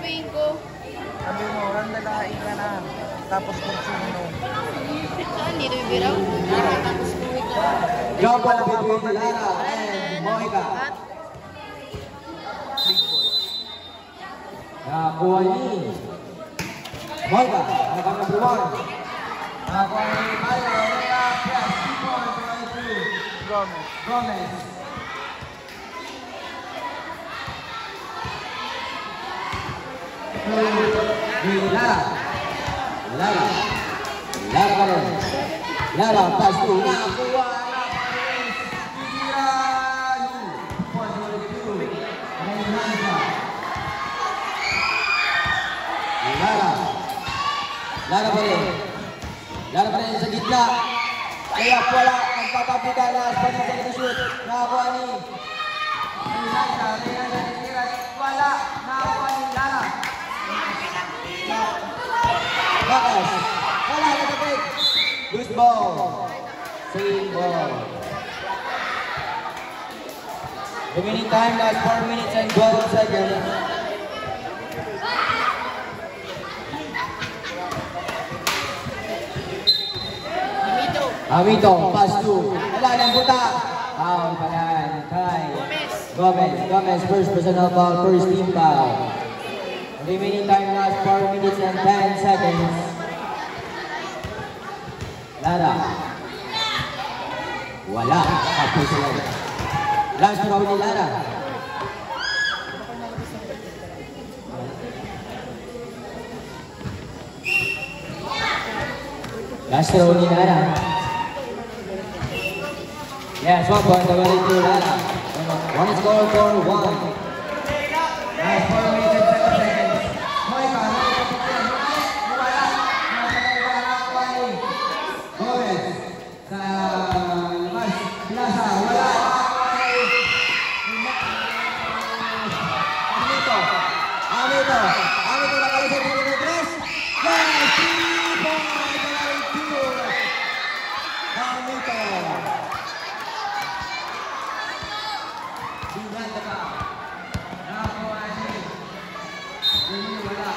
sasabihin ko? Sabi mo, randalain ka na. Tapos kung sino. Saan? Dito bibiraw? Tapos uwi ka. Job ball between Lara and Monica. At Nakakuha ni Monica. Nakang number 1. Nakakuha ni Mario. Yes, 2 points to Gomez. Gomez. Lara. Lara. Lara pa rin. Lara, pass to. Nakakuha na pa rin. Lara. Lara pa rin. Lara pa rin sa gitna. Kaya wala ang papapita na pag-isang na shoot. Nakakuha ni Nasa. Wala. Nakakuha ni Lara. Bakas. Wala na kapit. Loose ball. Same ball. Remaining time last 4 minutes and 12 seconds. Amito, pass to. Wala ng buta. Foul pala kay Gomez. First personal foul, first team foul. Remaining time last 4 minutes and 10 seconds. Lara. Wala. Tapos sila. Last throw ni Lara. Last throw ni Lara. Yes, 1 point away to Lara. One score for 1. Last 4 minutes and 7 seconds. Moika. Gomez. Sa labas. Plaza. Wala. Amito. Amito nakala sa pinag dress. Yes! 3 points away to Amito. Biganda ka. Nakakuha siya. Hindi wala.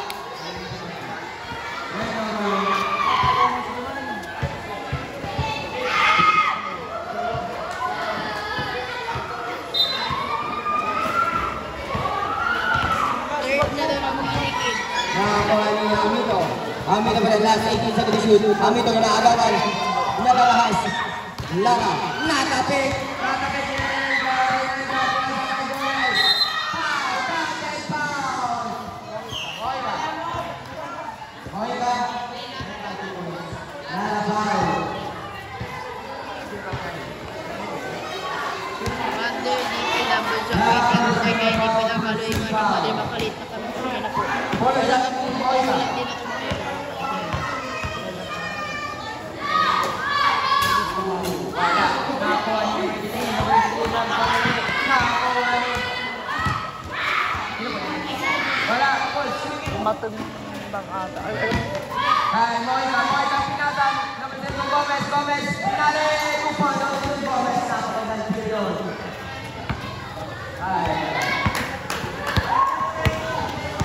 third na daw na buminikid. Nakakuha ni Amito. Amito pa rin, last 18 seconds to shoot. Amito na naagawan. Nalalahas. Lara. Natapik. Natapik. Moika. Lara foul. Under DPW sa waiting sa kaya hindi pinakaloy nga nung mali makalit na kami sa kanya po. Wala din ako ngayon. Matimbang ata. Ay, Moika pinatan. Naman yung Gomez. Pinali. Kupon. Gomez. Nakakuha ng yun.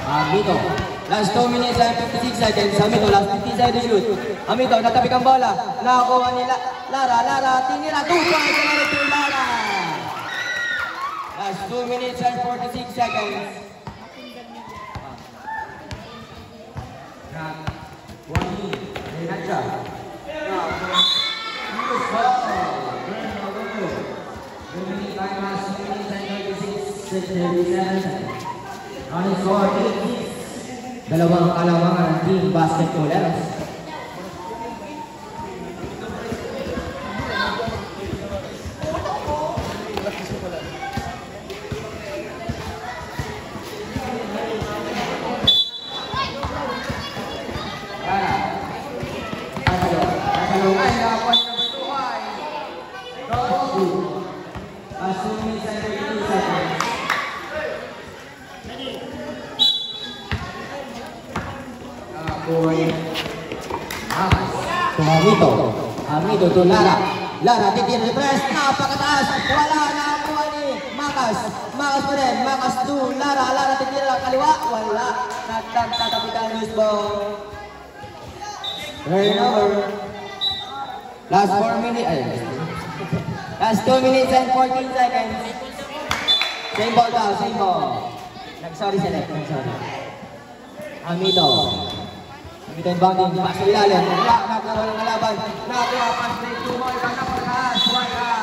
Amito. Last 2 minutes and 56 seconds. Amito, last 15 seconds to shoot. Amito, natapik ang bola. Nakakuha ni Lara. Tinira. 2 points na rin Lara. Last 2 minutes and 46 seconds. Wani, Renacha. Remaining time last 2 minutes and 36 seconds. On the score, dalawang kalamangan ng team basketballers. Amito to Lara. Lara titira sa press. Napakataas. Wala na kuha ni Makas. Makas pa rin. Makas to Lara. Lara titira kaliwa. Wala. Nagtatapitan loose ball. Turnover. Last 4 minutes. Ay, last 2 minutes and 14 seconds. Same ball daw. Same ball. Nag-sorry select. Nag-sorry. Amito. Amito yung bounding. Pass sa ilalim. Wala. Nakakuha ng kalaban. Nakakuha. Pass break. Tumoy. Kanya pagkas. Wala.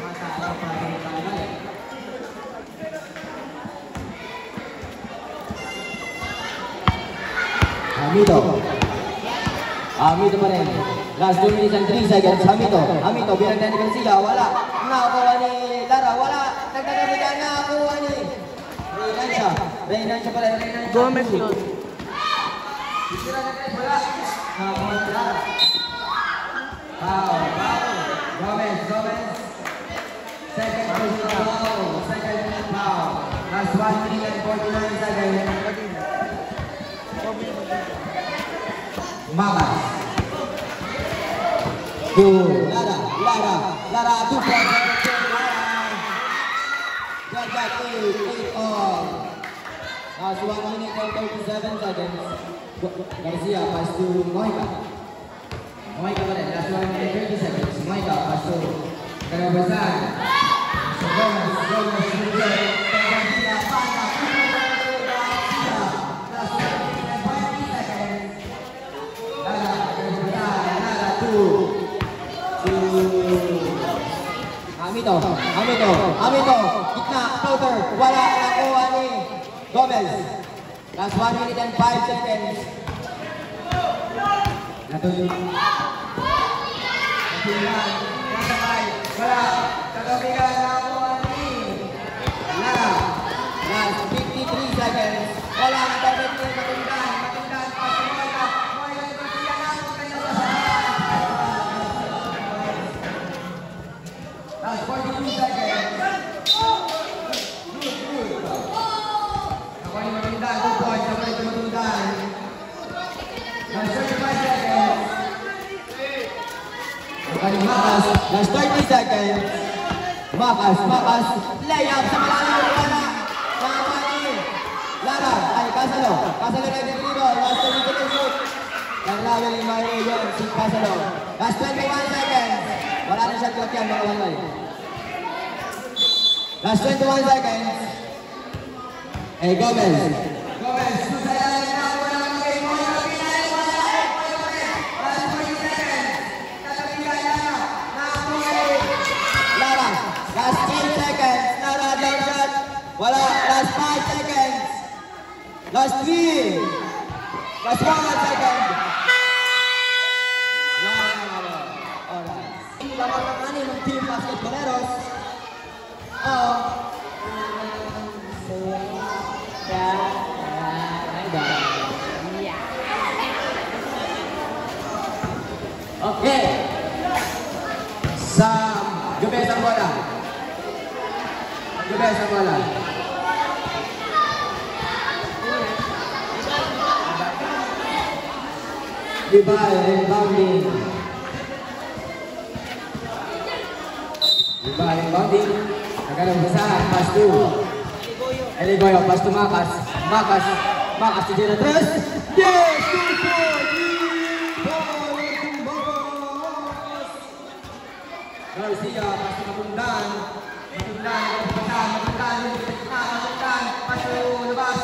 Masalaw pa rin ang kalaban. Amito. Amito pa rin. Last 2 minutes and 3 seconds. Amito. Amito. Binagdan ni Garcia. Wala. Nakakuha ni Lara. Wala. Nagtatabigan. Nakakuha ni Reynansya. Reynansya pala. Reynansya. Gomez yun. Isira na guys. Wala. Nakakuha ni Lara. Foul. Foul. Gomez. Gomez. Second personal foul. Second minute foul. Last 1 minute and 49 seconds. Makas. Lara. Lara. Lara. 2 points. Jaja 8 all. Last 1 minute and 37 seconds. Garcia pass to Moika. Moika pa rin. Last 1 minute and 30 seconds. Moika pass to Kanabasan. So Gomez. Gomez. Garcia. Pata. Last 1 minute and 20 seconds. Lara. Lara 2. Amito. Amito. Amito. Gitna. Floater. Wala. Nakuha ni Gomez. Last 1 minute and 5 seconds. Natuloy. Natuloy. Nasabay. Wala. Kagabigan. Nakuha ni Lara. Last 53 seconds. Wala. Natabit ni Matundan. Matundan. Pasumoy ka. Moy ka. Siya na. Last 42 seconds. Nakuha ni Matundan. 2 points. Nakuha ni Matundan. Last 35 seconds. Nakuha ni Makas. Last 30 seconds. Makas. Makas. Layup sa malalim. Wala. Nakuha ni Lara. Ay, Casalo. Casalo na dito. Last 2 minutes to shoot. Naglawan ni Mario yun. Si Casalo. Last 21 seconds. Wala na siya clock yan. Mga walay. Last 21 seconds. Hey, Gomez. Gomez. Susaya na. Wala ng game. Wala ng pinay. Wala ng game. Last 20 seconds. Tatabigan na. Nakakuha. Lara. Last 10 seconds. Lara down shot. Wala. Last 5 seconds. Last 3. Last 1 second. Wala. Alright. Laban ng ani ng Team Basketballeros. Okay. Sam, Gomez ang bola. Gomez ang bola. Ibay, rebounding. Ibay, rebounding. Nagkaroon basahan, pass to Eligoyo, pass to Makas. Makas, Makas to Jira Tres. Yes! 2-4! Garcia, pass to Matundan. Matundan, basahan, Matundan. Matundan, pass to labas.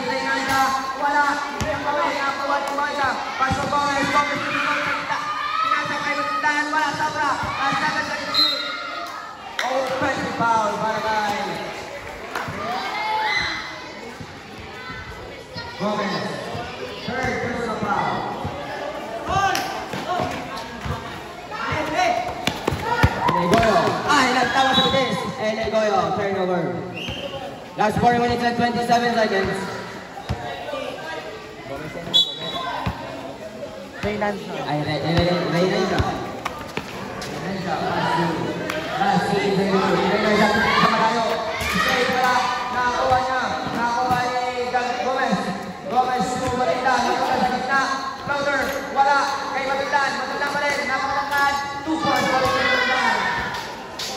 Reynansya, wala. Hindi ang kawin, nakakuha ni Maja. Pass to Gomez, Gomez to Matundan. Pinasang kay Matundan, wala, sobra. Seven seconds to shoot. Offensive foul para kay Gomez. Third personal foul. Eligoyo. Nagtawa sa bitis. Eligoyo, turnover. Last 4 minutes and 27 seconds. Reynansya. Ay, Reynansya. Last 3 seconds. Reynansya sa malayo. Straight wala. Nakakuha niya. Nakakuha ni Gomez. Gomez to Matundan. Matundan sa gitna. Floater. Wala. Kay Matundan. Matundan pa rin. Napakatangkad. 2 points pa rin kay Matundan.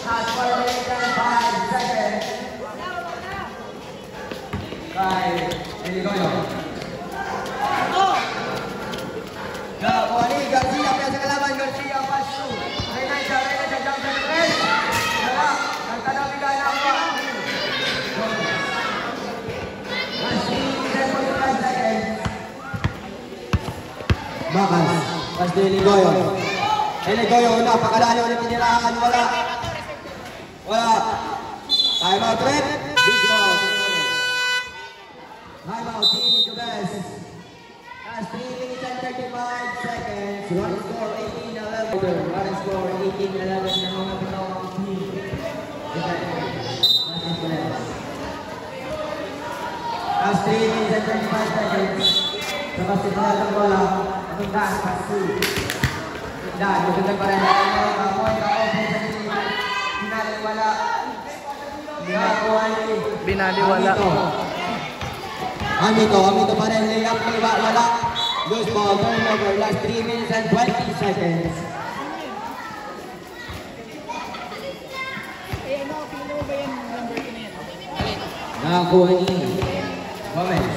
Last 4 minutes and 5 seconds. Deligoyo. Nakuha ni Garcia, kaya sa kalaban, Garcia, pass through. Renay siya, jump sa defense. Wala, nagtanong bigay na ako. Last 3 seconds. Bakas, pass Deligoyo. Deligoyo, napakalali ulit pinirahan, wala. Wala. Time out, Red. Good ball. Time out, Team Jubes. Last 3 minutes and 35 seconds. Run score 18-11. Run score 18-11 ng mga pinawang team. Last 3 minutes and 35 seconds. Sa basketball ng bola, matundaan, pass 2. Matundaan, matundaan pa rin. Kapoy, pinaliwala. Binaliwala. Amito pa rin, layup, wala. Loose ball, turnover, last 3 minutes and 20 seconds. Nakakuha ni Gomez.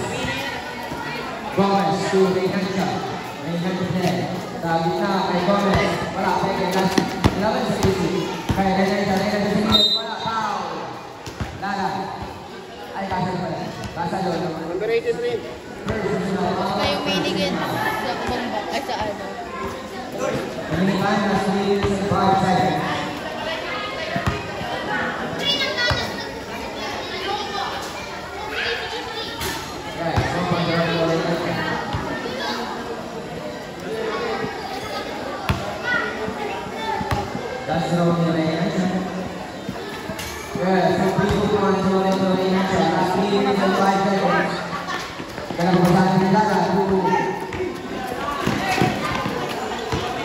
Gomez to Reynancia. Reynancia, sabi na kay Gomez. Wala, kay last 11 sa PC. Kaya Reynancia, wala, foul. Lala. Ay, kasal pala. Kasal doon. Basta yung minigin sa kumamba, ay sa ano. Paginipan na 3 minutes and 5 seconds. That's the only way. Yes, some people want to know the way. Last 3 minutes and 5 seconds. Kaya mabasahin nila na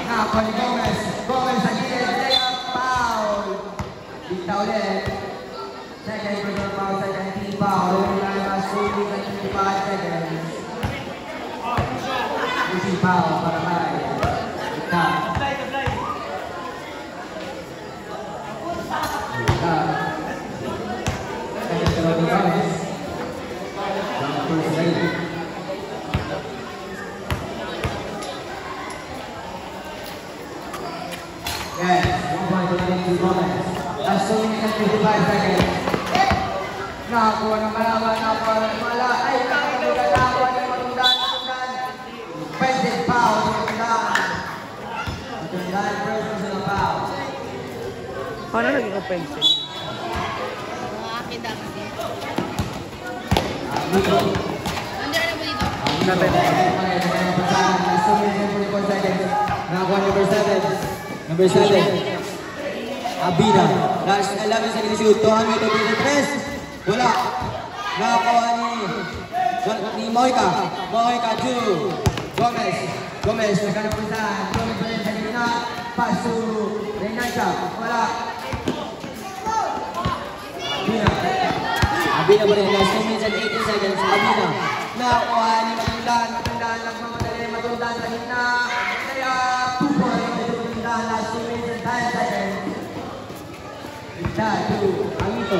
Nakakuha ni Gomez. Gomez sa gilid. Layup, foul. Dita ulit. Second personal foul, second team foul. Last 2 minutes and 25 seconds. Easy foul para kay Dita. Yes, 1 point to Gomez. Last 2 minutes and 55 seconds. Nakakuha ng malaman na parang wala. Ay, nakakuha ng matundaan. Offensive foul, matundaan. Matundaan, first personal foul. Paano naging offensive? Mga akin dami din. Dito. Under na mo dito? Last 2 minutes and 44 seconds. Nakakuha number 7. Number 7. Abina. Last 11 seconds shoot. Tuhan mo ito dito. Press. Wala. Nakakuha ni Moika. Moika 2. Gomez. Gomez. Nagkanapuntahan. Gomez pa rin sa gitna. Pass to Reynancia. Wala. Abina. Abina pa rin. Last 2 minutes and 18 seconds. Abina. Nakakuha ni Matundaan. Matundaan lang mamadali. Matundaan sa gitna. Kaya 2 points. Matundaan last 2 minutes and 10 seconds. Ita to Amito.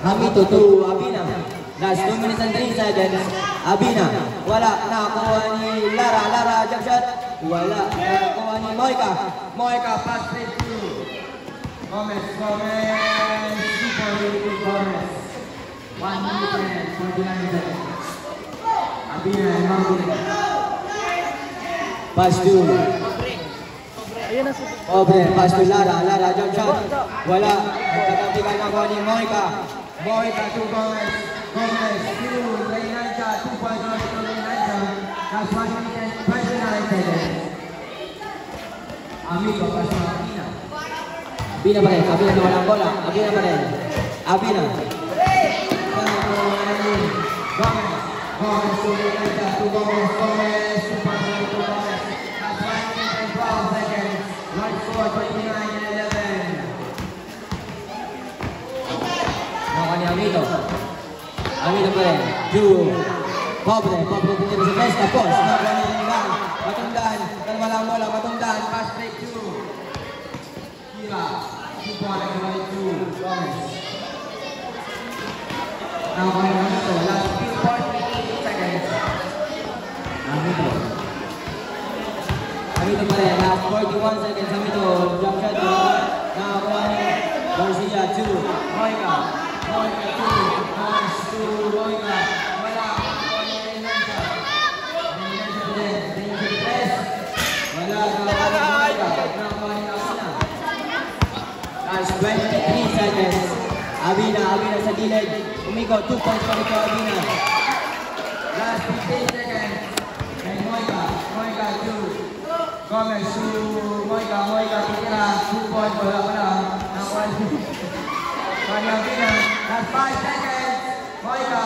Amito to Abina. Last 2 minutes and 3 seconds. Abina. Wala. Nakakuha ni Lara. Lara, jump shot. Wala. Nakakuha ni Moika. Moika, pass straight to Gomez. Gomez. 2 point Gomez. 1 minute and 49 seconds. Abina and Marvin. Pass to Ayun na sa... Obre, pass to Lara. Lara, jump shot. Wala. Nagkakabigan na ko ni Moika. Moika to Gomez. Gomez to Reynancia. 2 points on to Reynancia. That's 1 minute and 29 seconds. Amigo, pass to Abina. Abina pa rin. Abina na walang bola. Abina pa rin. Abina. Gomez. Gomez to Reynancia. To Gomez. Gomez. 2 points on to Gomez. That's 1 minute and 12 seconds. Right score 29 and 11. Nakuha ni Amito. Amito pa rin. Pobre. Pobre din sa best. Tapos. Nakuha ni Matundaan. Matundaan. Kalma lang mo lang. Matundaan. Pass break 2. Kira. 2 points right to Gomez. Nakuha ni Amito. Last 2 points. 18 seconds. 41 seconds sa middle. Jump shot. Nakakuha ni Garcia. 2. Moica. Moica 2. Pass to Moica. Wala. Nakakuha ni Reynanza. Reynanza din. Reynanza 3. Wala. Nakakuha ni Moica. Nakakuha ni Abina. Last 23 seconds. Abina sa gilid. Umikot. 2 points pa ito Abina. Last 15 seconds. And Moica 2. Gomez to Moica titira. 2 points. Wala. Nakakuha ni Abina. Last 5 seconds. Moica.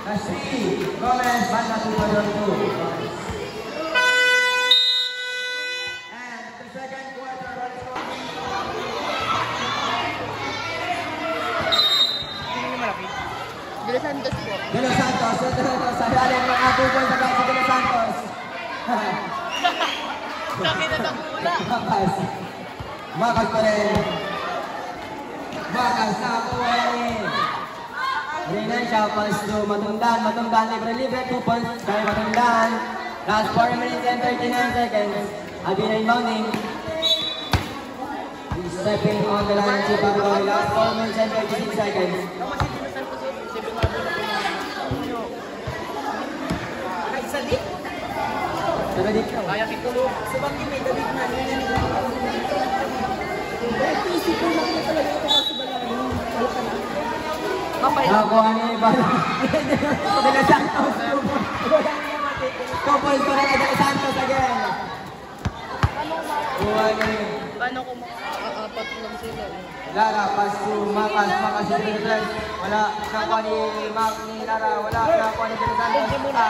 Last 3. Gomez. Banda 2 points. And the second quarter. De Los Santos po. De Los Santos. Sa ilalim ng 2 points na si De Los Santos. Nakita na mula. Makas pa rin. Makas na kuha ni Reynanza. Pass to Matundan. Libre. 2 points kay Matundan. Last 4 minutes and 39 seconds. Abina inbounding. Stepping on the line si Pablo. Last 4 minutes and 36 seconds. David ka. Kaya kitulo. Sabang may David na. Isip ko lang talaga ito kasi balangin. Nakakuha ni De Los Santos. 2 points pa rin kay De Los Santos again. Kuha ni Paano kung apat lang sila? Lara, pass to Makas si De Los Santos. Wala. Nakakuha ni Lara. Wala. Nakakuha ni De Los Santos. Wala.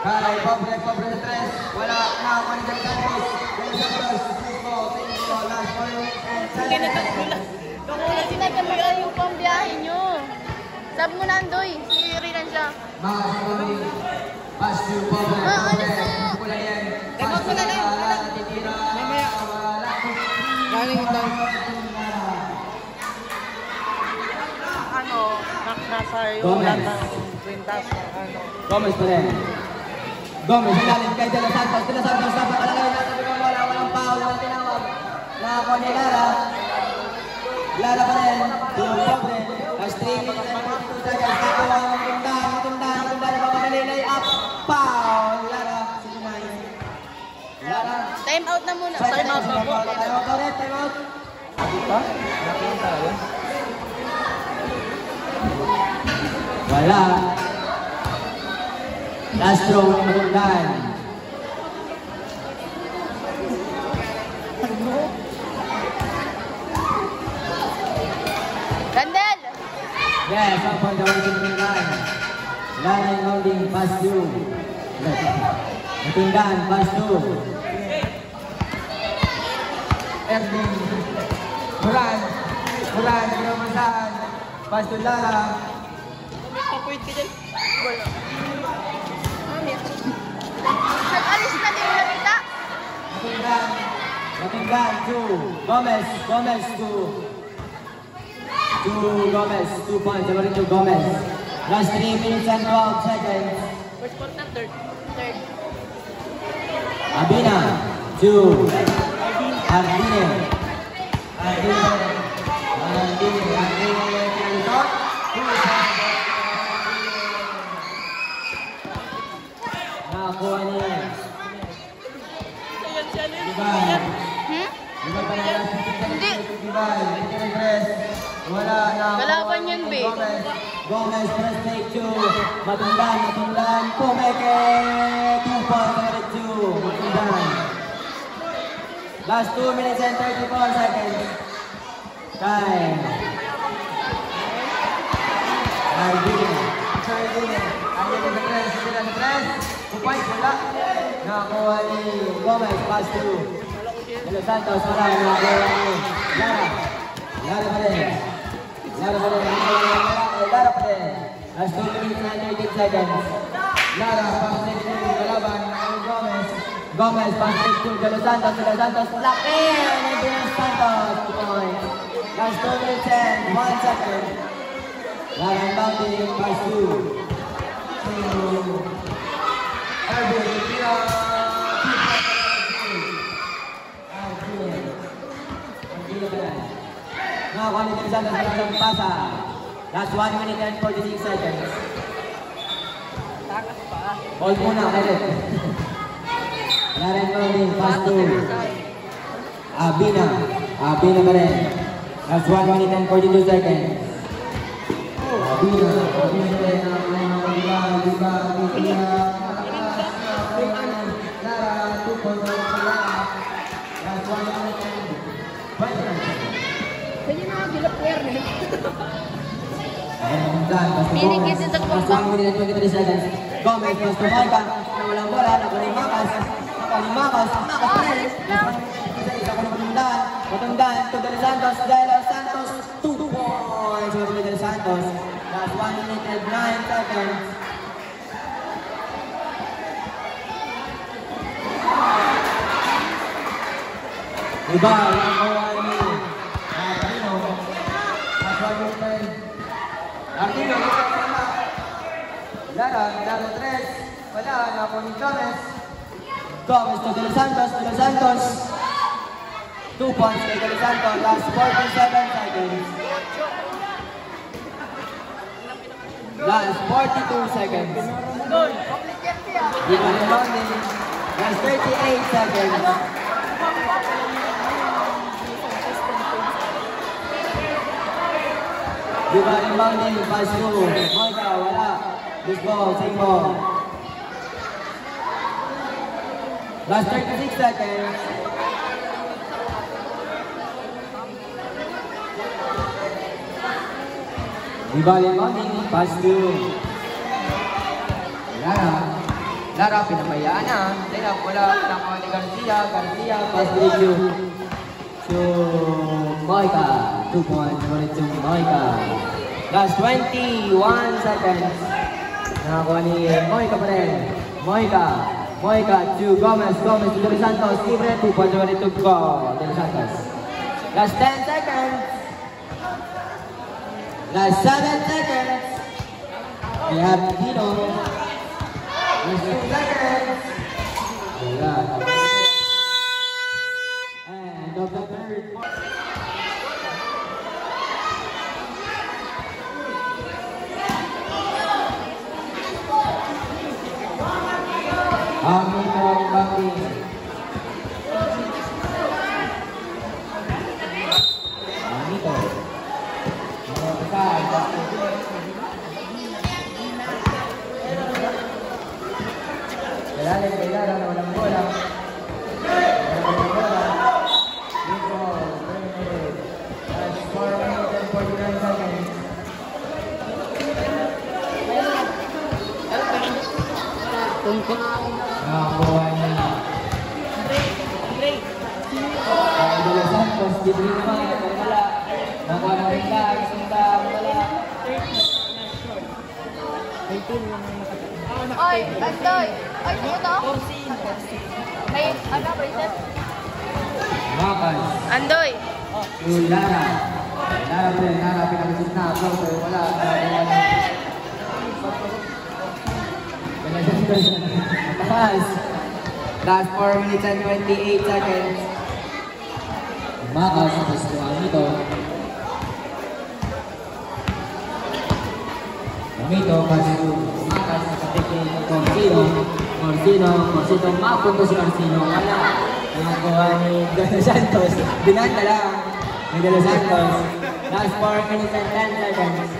Kaya pobre sa 3. Wala. Nakakuha ni De Los Santos. Last point. Kasi nagkamera yung pambiyahe nyo. Sabi mo na Andoy, si Reynanza. Pass to pobre. Ano yan. Pass to Lara. Natitira. Galing ito. Nasa yung lahat ng kwintas. Gomez pa rin. Gomez, ilalim kay De Los Santos. De Los Santos dapat palagay natin yung bola. Walang foul, walang tinawag. Nakakuha ni Lara. Lara pa rin. Pobre. Last 3 minutes and 42 seconds. Nakakuha ng Matundan. Napapadali. Lay-up. Foul. Lara. Sinunay. Lara. Time out na muna. Time out na po. Time out. Wala. Last throw ng Matundan. Randel! Yes, up on the waiting line. Lara holding pass to Matundan, pass to Erling Moran, pinamasahan. Pass to Lara. Papoint ka dyan. Wala. Nag-alis na din na kita. Matundan to Gomez to Gomez, 2 points, according to Gomez. Last 3 minutes and 12 seconds. First quarter, third. Abina to Ardine. Nakakuha niya. Diba? Diba pa na Hindi. Wala na. Kalaban yun, be. Gomez, press take 2. Matundan. Pumeke. 2 points, 2. Matundan. Last 2 minutes and 34 seconds. Time. Ardine. Ardine sa press. Sila sa press. 2 points, wala. Nakakuha ni Gomez, pass through. De Los Santos, wala. Nakakuha ni Lara pa rin. Lara pa rin. Last 2 minutes and 18 seconds. Lara, pass take to kalaban. Gomez, pass take to De Los Santos. Laki! De Los Santos. 2 points. Last 2 minutes and 1 second. Lara inbounding, pass to Erwin. Nakakuha ni Del Santos ng isang pasa. Last 1 minute and 46 seconds. Hold muna, Kenneth. Wala rin ko rin, pass to Abina. Abina pa rin. Last 1 minute and 42 seconds. Abina pa rin. Lara, 2 points for Lara. Last 1 minute and 29 seconds. Kaya na, gilap player nila. Pinigit din sa kumpang. 1 minute and 23 seconds. Gomez, pass to Moica. Nawalang bola, nakalimakas. Nakalimakas. Nakalimakas. Isa ko na patundaan to Del Santos. Del Santos, 2 points for Del Santos. Last 1 minute and 9 seconds. Iba, nakuha ni Artino. Last 1 minute. Artino, Lara, Lara 3. Wala, nakuha ni Gomez. Gomez to Del Santos. Del Santos. 2 points kay Del Santos. Last 47 seconds. Last 42 seconds. Di ba rebounding? Last 38 seconds. Di ba rebounding? Pass to Moica, wala. This ball, same ball. Last 36 seconds. Di ba rebounding? Pass to Lara. Lara, pinabayaan na. Lara, wala. Nakuha ni Garcia. Garcia, pass to review. To Moica. 2 points for it to Moica. Last 21 seconds. Nakakuha ni Moica pa rin. Moica. Moica to Gomez. Gomez to Del Santos. Keep it. 2 points for it to go. Del Santos. Last 10 seconds. Last 7 seconds. We have Dino. Last 2 seconds. And of the third. Hamilton Bambi. Hamilton. Kailangan na walang bola. Walang bola. Dito, 4 minutes and 49 seconds. Nakakuha niya. Ay, Del Santos, dito naman, wala. Nakakuha na rin lang, isunda, wala. Oy, Andoy! Oy, sino to? May, ano, bracelet? Makas. Andoy! Lara. Lara pa rin, Lara, pinag-isip na. Pero wala. Nakakuha na. Matakas. Last 4 minutes and 28 seconds. Makas, tapos Amito. Amito, kasi Makas, nakatik ni Corsino. Corsino, mapunto si Corsino. Wala. Nakakuha ni Del Santos. Binanta lang ni Del Santos. Last 4 minutes and 10 seconds.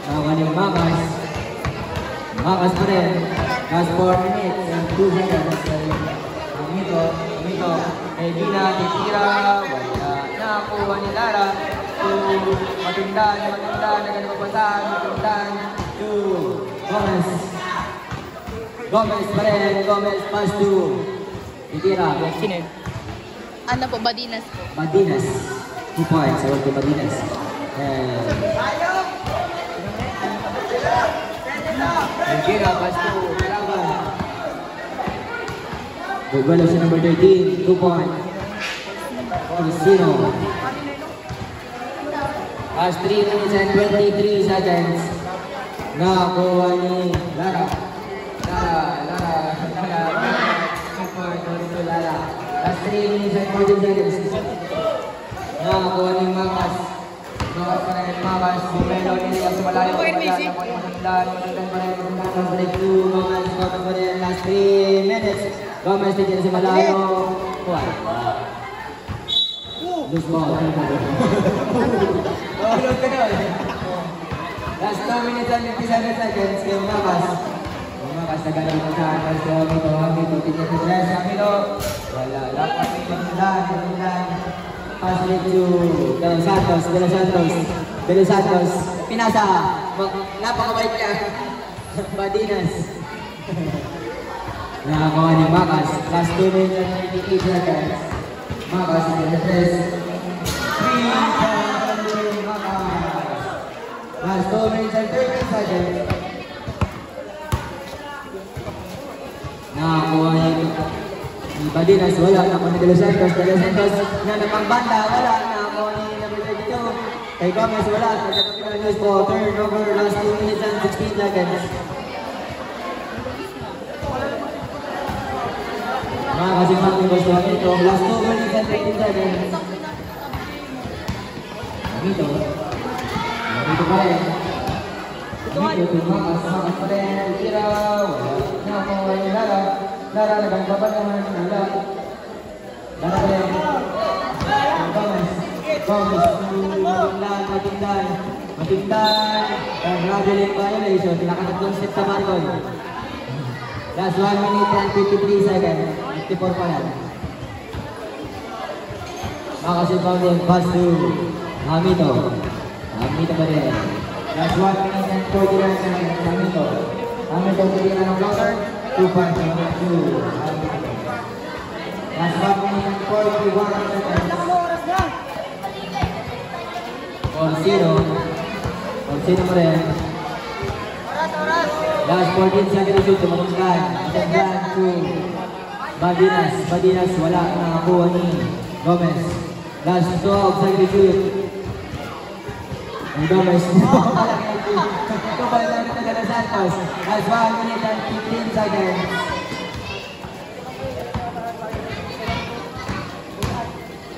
Nakakuha ni Makas. Makas pa rin. Last 4 minutes and 2 seconds. Amito. Edina, titira. Wala. Nakakuha ni Lara. Matundan. Nagkanapapasan. Matundan. Gomez. Gomez pa rin. Gomez pass to titira. Sino? Ano po, Badinas po. Badinas. 2 points. Awal to Badinas. Titira. Pass to Calaban. Well si number 13, 2 points. Corsino. Last 3 minutes and 23 seconds. Nakakuha ni Lara. Last 3 minutes and 14 seconds. Nakakuha ni Makas. Makas pa rin, Makas. Bumelo, niliyak sa malayo. Magandang pa rin, magandang breakthrough. Gomez pa rin, last 3 minutes. Gomez, tigil sa malayo. Kuha. Lose ball. Lose ka doon. Last 2 minutes and 57 seconds. Kaya Makas. Makas na gano'n mo sa akin. So, Hamito, tigil sa stress. Hamito. Wala, lapat. Magandang. Pass it to De Los Santos. Pinasa. Napakabait ka. Badinas. Nakakuha ni Makas. Last 2 minutes and 98 seconds. Makas in the press. 3 Makas. Last 2 minutes and 30 seconds. Nakakuha ni Badinas, wala. Nakakuha ni De Los Santos. Na napangbanda, wala. Nakakuha ni number 32. Kay Gomez, wala. Nagkakapilang news po. Turnover, last 2 minutes and 16 seconds. Makakasing Martin Gusto Hamito. Last 2 minutes and 18 seconds. Hamito pa rin. Hamito, Makas pa rin. Tiraw. Nakakuha ni Lara. Lara, nagagbaban naman ng Lara. Lara pa rin. Gomez. Matindan. Traveling violation. Pinakatatlong step sa Marcon. Last 1 minute and 53 seconds. 54 pa yan. Makakasing Fountain. Pass to Hamito. Hamito pa rin. Last 1 minute and 49 seconds. Hamito. Hamito pilihan ng blocker. 2 points. 2. Last 1 minute and 41 seconds. 4-0 mo rin. Last 14 seconds shoot. Tumatunggan. Attendan to Badinas. Wala. Nakakuha ni Gomez. Last 12 seconds shoot. Ang Gomez. Kubalik namin na De Los Santos. Last 1 minute and 15 seconds.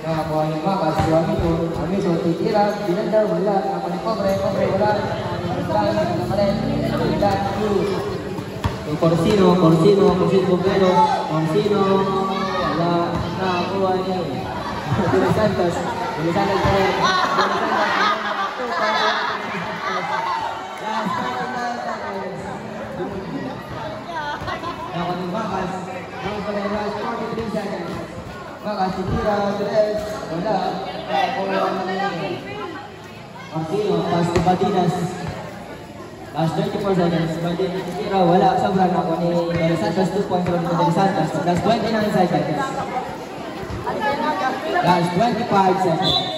Nakakuha ni Makas. Hamito, titira. Binanda, wala. Ako ni Pobre, wala. Corsino, Bumelo. Corsino, wala. Nakakuha ni De Los Santos. De Los Santos pa rin. Last 39 seconds. Nakakuha ni Makas. Last 43 seconds. Makas, titira. Tres, wala. Nakakuha ni Corsino, pass to Badinas. Last 24 seconds. Badinas, titira. Wala. Sobrang ako ni De Los Santos. 2 points from De Los Santos. Last 29 seconds. Last 25 seconds.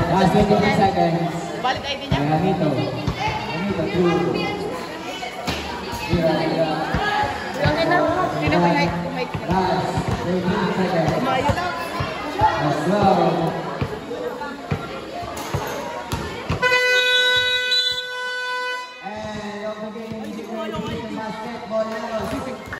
Last 23 seconds. Balik ID niya. Hamito, 2. Last 13 seconds. Last 12.